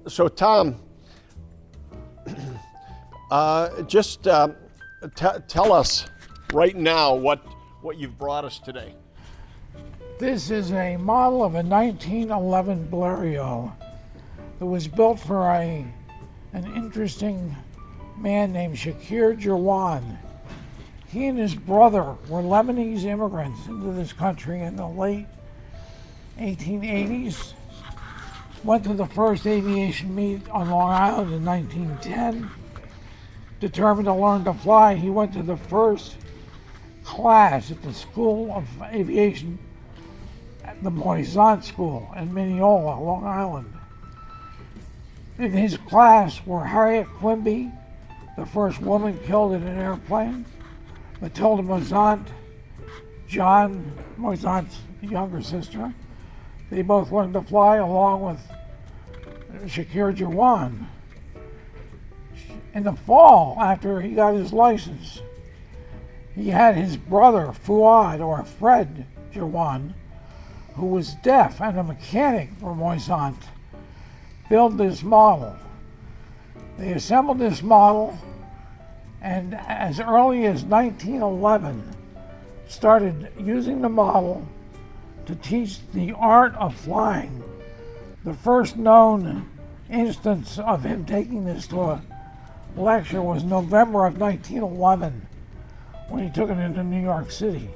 So Tom, just tell us right now what you've brought us today. This is a model of a 1911 Bleriot that was built for an interesting man named Shakir Jawan. He and his brother were Lebanese immigrants into this country in the late 1880s. Went to the first aviation meet on Long Island in 1910. Determined to learn to fly, he went to the first class at the School of Aviation at the Moisant School in Mineola, Long Island. In his class were Harriet Quimby, the first woman killed in an airplane, Matilda Moisant, John Moisant's younger sister. They both learned to fly along with Shakir Jawan. In the fall, after he got his license, he had his brother Fuad, or Fred Jawan, who was deaf and a mechanic for Moisant, build this model. They assembled this model, and as early as 1911 started using the model to teach the art of flying. The first known instance of him taking this to a lecture was November of 1911 when he took it into New York City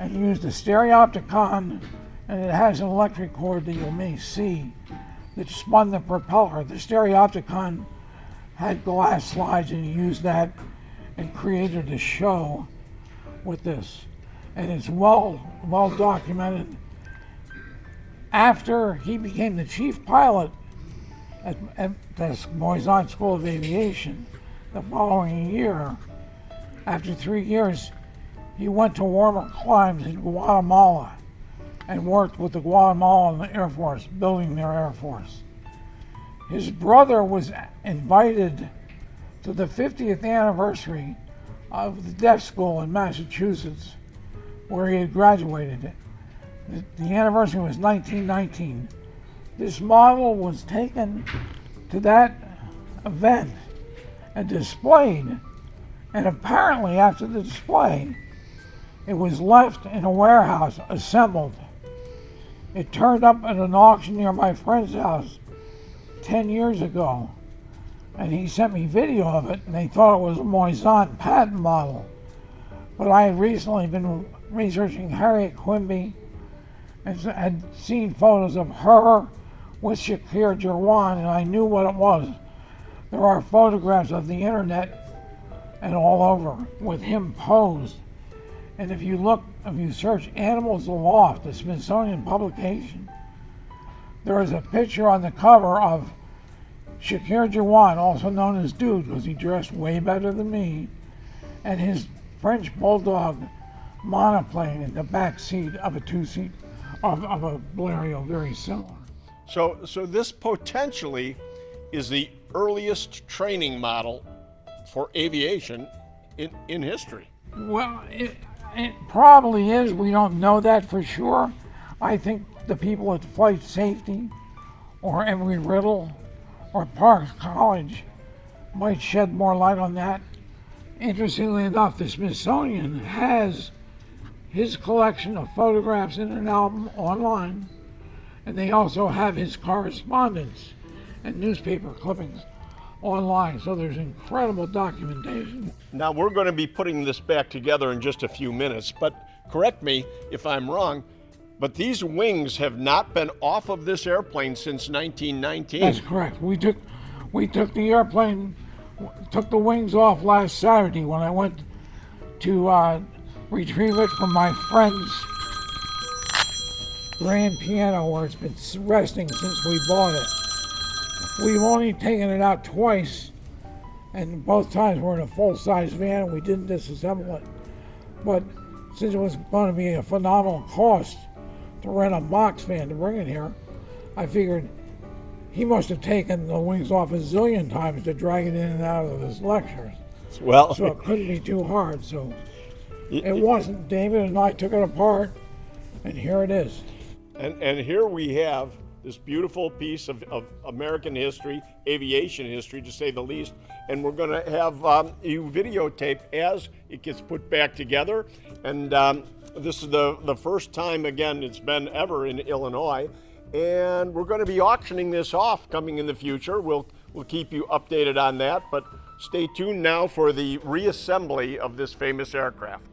and used a stereopticon, and it has an electric cord that you may see that spun the propeller. The stereopticon had glass slides, and he used that and created a show with this. And it's well documented. After he became the chief pilot at the Moisant School of Aviation, the following year, after 3 years, he went to warmer climes in Guatemala and worked with the Guatemalan Air Force, building their Air Force. His brother was invited to the 50th anniversary of the deaf school in Massachusetts, where he had graduated. The anniversary was 1919. This model was taken to that event and displayed, and apparently after the display, it was left in a warehouse assembled. It turned up at an auction near my friend's house 10 years ago, and he sent me video of it, and they thought it was a Moisant patent model. But I had recently been researching Harriet Quimby and had seen photos of her with Shakir Jawan, and I knew what it was. There are photographs of the internet and all over with him posed. And if you search Animals Aloft, the Smithsonian publication, there is a picture on the cover of Shakir Jawan, also known as Dude, because he dressed way better than me, and his French Bulldog monoplane in the back seat of a two-seat of a Bleriot, very similar. So this potentially is the earliest training model for aviation in history. Well, it probably is. We don't know that for sure. I think the people at Flight Safety or Embry-Riddle or Parks College might shed more light on that. Interestingly enough, the Smithsonian has his collection of photographs in an album online, and they also have his correspondence and newspaper clippings online, so there's incredible documentation. Now we're going to be putting this back together in just a few minutes, but correct me if I'm wrong, but these wings have not been off of this airplane since 1919. That's correct. We took the airplane, took the wings off last Saturday when I went to retrieve it from my friend's grand piano, where it's been resting since we bought it. We've only taken it out twice, and both times we're in a full-size van and we didn't disassemble it. But since it was going to be a phenomenal cost to rent a box van to bring it here, I figured he must have taken the wings off a zillion times to drag it in and out of his lectures. Well, so it couldn't be too hard. So it wasn't. David and I took it apart, and here it is. And here we have this beautiful piece of American history, aviation history to say the least, and we're going to have you videotape as it gets put back together. And this is the first time, again, it's been ever in Illinois, and we're going to be auctioning this off coming in the future. We'll keep you updated on that, but stay tuned now for the reassembly of this famous aircraft.